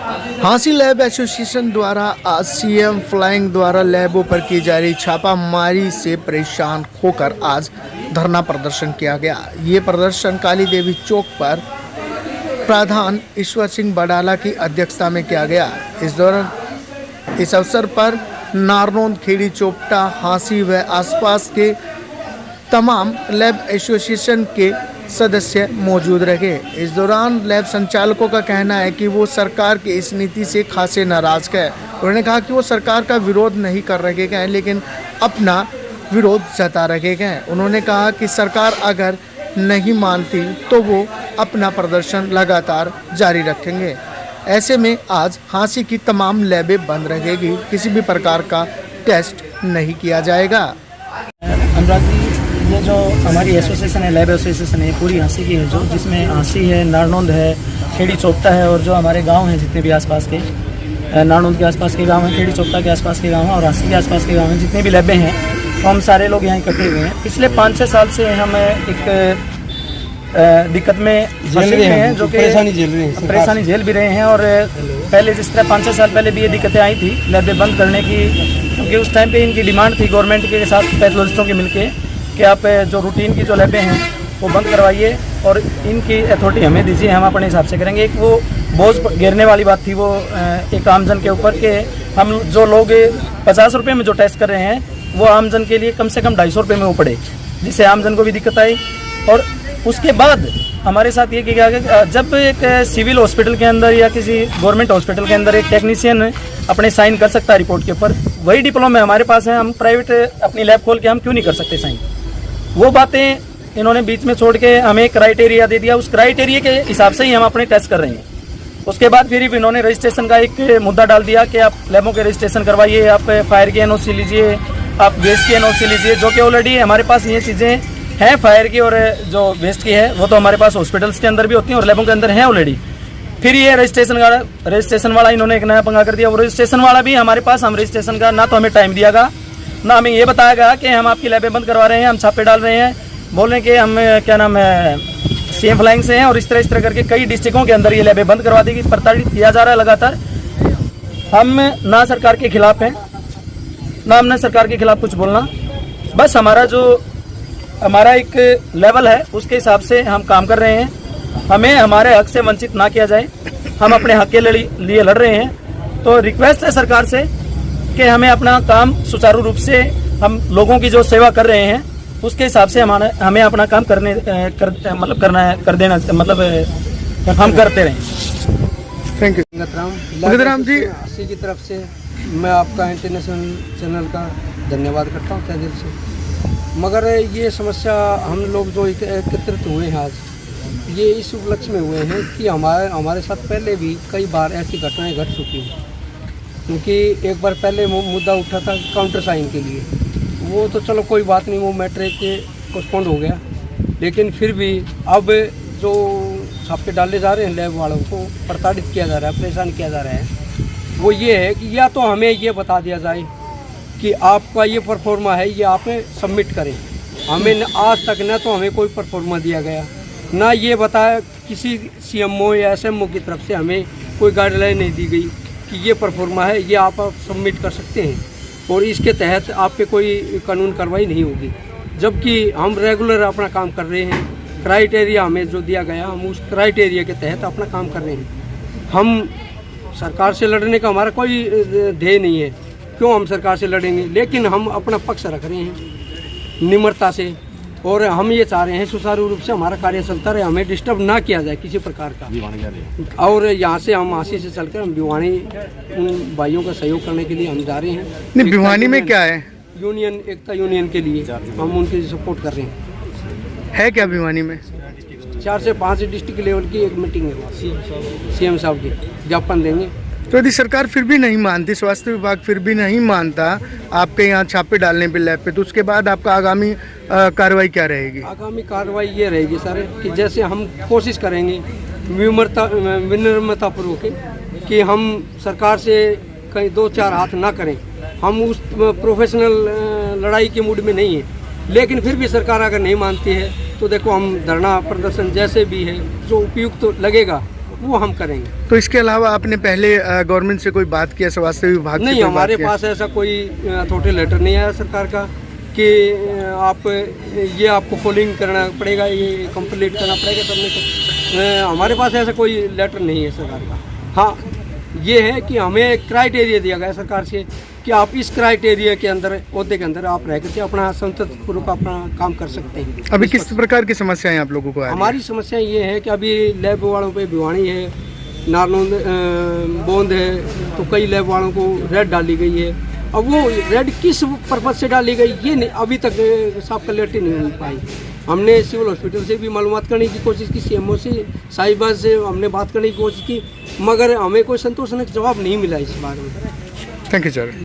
Hansi lab association द्वारा आज CM flying द्वारा लैबों पर की जा रही छापामारी से परेशान होकर आज धरना प्रदर्शन किया गया। ये प्रदर्शन काली देवी चौक पर प्रधान ईश्वर सिंह बडाला की अध्यक्षता में किया गया। इस अवसर पर नारनौंद, खेड़ी, चोपटा, हांसी व आसपास के तमाम लैब एसोसिएशन के सदस्य मौजूद रहे। इस दौरान लैब संचालकों का कहना है कि वो सरकार की इस नीति से खासे नाराज है। उन्होंने कहा कि वो सरकार का विरोध नहीं कर रहे हैं, लेकिन अपना विरोध जता रहे हैं। उन्होंने कहा कि सरकार अगर नहीं मानती तो वो अपना प्रदर्शन लगातार जारी रखेंगे। ऐसे में आज हांसी की तमाम लैबें बंद रहेगी, किसी भी प्रकार का टेस्ट नहीं किया जाएगा। अनुराग जी, ये जो हमारी एसोसिएशन है, लैब एसोसिएशन है, पूरी हांसी की है, जो जिसमें हांसी है, नारनौंद है, खेड़ी, चोपटा है और जो हमारे गांव हैं जितने भी आसपास के, नारनौंद के आसपास के गांव हैं, खेड़ी, चोपटा के आसपास के गांव हैं और हांसी के आसपास के गांव हैं, जितने भी लैबें हैं, तो हम सारे लोग यहाँ इकट्ठे हुए हैं। पिछले 5-6 साल से हम एक दिक्कत में फंसे हुए हैं, जो कि परेशानी झेल भी रहे हैं। और पहले जिस तरह 5-6 साल पहले भी ये दिक्कतें आई थी लैबें बंद करने की, क्योंकि उस टाइम पे इनकी डिमांड थी गवर्नमेंट के साथ पैथोलॉजिस्टों के मिलके कि आप जो रूटीन की जो लैबें हैं वो बंद करवाइए और इनकी अथॉरिटी हमें दीजिए, हम अपने हिसाब से करेंगे। एक वो बोझ घेरने वाली बात थी वो एक आमजन के ऊपर के हम जो लोग 50 रुपये में जो टेस्ट कर रहे हैं वो आमजन के लिए कम से कम 250 रुपये में वो पड़े, जिससे आमजन को भी दिक्कत आई। और उसके बाद हमारे साथ ये किया गया, जब एक सिविल हॉस्पिटल के अंदर या किसी गवर्नमेंट हॉस्पिटल के अंदर एक टेक्नीशियन अपने साइन कर सकता है रिपोर्ट के ऊपर, वही डिप्लोमा हमारे पास है, हम प्राइवेट अपनी लैब खोल के हम क्यों नहीं कर सकते साइन? वो बातें इन्होंने बीच में छोड़ के हमें क्राइटेरिया दे दिया, उस क्राइटेरिया के हिसाब से ही हम अपने टेस्ट कर रहे हैं। उसके बाद फिर इन्होंने रजिस्ट्रेशन का एक मुद्दा डाल दिया कि आप लैबों के रजिस्ट्रेशन करवाइए, आप फायर की एनओसी लीजिए, आप वेस्ट की एनओसी लीजिए, जो कि ऑलरेडी हमारे पास ये चीज़ें हैं फायर की और जो वेस्ट की है वो तो हमारे पास हॉस्पिटल्स के अंदर भी होती हैं और लैबों के अंदर हैं ऑलरेडी। फिर ये रजिस्ट्रेशन वाला इन्होंने एक नया पंगा कर दिया। वो रजिस्ट्रेशन वाला भी हमारे पास, हम रजिस्ट्रेशन का ना तो हमें टाइम दिया गया, ना हमें ये बताया गया कि हम आपकी लैबें बंद करवा रहे हैं, हम छापे डाल रहे हैं, बोल रहे हैं कि हम क्या नाम है सीएम फ्लाइंग से हैं और इस तरह करके कई डिस्ट्रिक्टों के अंदर ये लैबें बंद करवा देगी, प्रताड़ित किया जा रहा है लगातार। हम ना सरकार के खिलाफ हैं, ना हमने सरकार के खिलाफ कुछ बोलना, बस हमारा एक लेवल है उसके हिसाब से हम काम कर रहे हैं। हमें हमारे हक से वंचित ना किया जाए, हम अपने हक के लिए लड़ रहे हैं। तो रिक्वेस्ट है सरकार से कि हमें अपना काम सुचारू रूप से, हम लोगों की जो सेवा कर रहे हैं उसके हिसाब से हमें अपना काम कर करते रहें। Thank you. राम जी की तरफ से मैं आपका इंटरनेशनल चैनल का धन्यवाद करता हूँ तहे दिल से। मगर ये समस्या हम लोग जो एकत्रित हुए हैं आज, ये इस उपलक्ष्य में हुए हैं कि हमारे साथ पहले भी कई बार ऐसी घटनाएं घट चुकी हैं। क्योंकि एक बार पहले मुद्दा उठा था काउंटर साइन के लिए, वो तो चलो कोई बात नहीं, वो मैटर के पोस्टपोन्ड हो गया। लेकिन फिर भी अब जो छापे डाले जा रहे हैं लैब वालों को प्रताड़ित किया जा रहा है, परेशान किया जा रहा है, वो ये है कि या तो हमें ये बता दिया जाए कि आपका ये परफॉर्मा है, ये आप सबमिट करें। हमें आज तक न तो हमें कोई परफॉर्मा दिया गया, ना ये बताया किसी सीएमओ या एसएमओ की तरफ से हमें कोई गाइडलाइन नहीं दी गई कि ये परफॉर्मा है, ये आप सबमिट कर सकते हैं और इसके तहत आप पे कोई कानून कार्रवाई नहीं होगी। जबकि हम रेगुलर अपना काम कर रहे हैं, क्राइटेरिया हमें जो दिया गया हम उस क्राइटेरिया के तहत अपना काम कर रहे हैं। हम सरकार से लड़ने का हमारा कोई ध्येय नहीं है, क्यों हम सरकार से लड़ेंगे, लेकिन हम अपना पक्ष रख रहे हैं निम्रता से और हम ये चाह रहे हैं सुचारू रूप से हमारा कार्य चलता रहे, हमें डिस्टर्ब ना किया जाए किसी प्रकार का। और यहाँ से हम हांसी से चलकर हम भिवानी उन भाइयों का सहयोग करने के लिए हम जा रहे हैं। नहीं, भिवानी में क्या है? यूनियन, एकता यूनियन के लिए हम उनकी सपोर्ट कर रहे हैं। क्या भिवानी में 4 से 5 डिस्ट्रिक्ट लेवल की एक मीटिंग है, सीएम साहब की ज्ञापन देंगे। तो यदि सरकार फिर भी नहीं मानती, स्वास्थ्य विभाग फिर भी नहीं मानता आपके यहाँ छापे डालने पे लैब पे, तो उसके बाद आपका आगामी कार्रवाई क्या रहेगी? आगामी कार्रवाई ये रहेगी सर कि जैसे हम कोशिश करेंगे विनम्रतापूर्वक कि हम सरकार से कहीं 2-4 हाथ ना करें, हम उस प्रोफेशनल लड़ाई के मूड में नहीं है। लेकिन फिर भी सरकार अगर नहीं मानती है तो देखो हम धरना प्रदर्शन जैसे भी है जो उपयुक्त लगेगा वो हम करेंगे। तो इसके अलावा आपने पहले गवर्नमेंट से कोई बात किया, स्वास्थ्य विभाग से नहीं, कोई बात हमारे किया? पास ऐसा कोई अथॉरिटी लेटर नहीं आया सरकार का कि आप ये आपको फॉलोइंग करना पड़ेगा, ये कंप्लीट करना पड़ेगा, तब नहीं तो हमारे पास ऐसा कोई लेटर नहीं है सरकार का। हाँ, ये है कि हमें एक क्राइटेरिया दिया गया सरकार से कि आप इस क्राइटेरिया के अंदर, ओहदे के अंदर आप रह करके अपना संततपूर्वक अपना काम कर सकते हैं। अभी किस प्रकार की समस्याएं आप लोगों को आ रही हैं? हमारी समस्या ये है कि अभी लैब वालों पे भिवानी है, नारनौंद बोंद है, तो कई लैब वालों को रेड डाली गई है। अब वो रेड किस पर्पज से डाली गई ये नहीं, अभी तक साफ क्लियरिटी नहीं हो पाई। हमने सिविल हॉस्पिटल से भी मालूमात करने की कोशिश की, CMO से, साहिबा से हमने बात करने की कोशिश की, मगर हमें कोई संतोषजनक जवाब नहीं मिला इस बारे में। Thank you sir.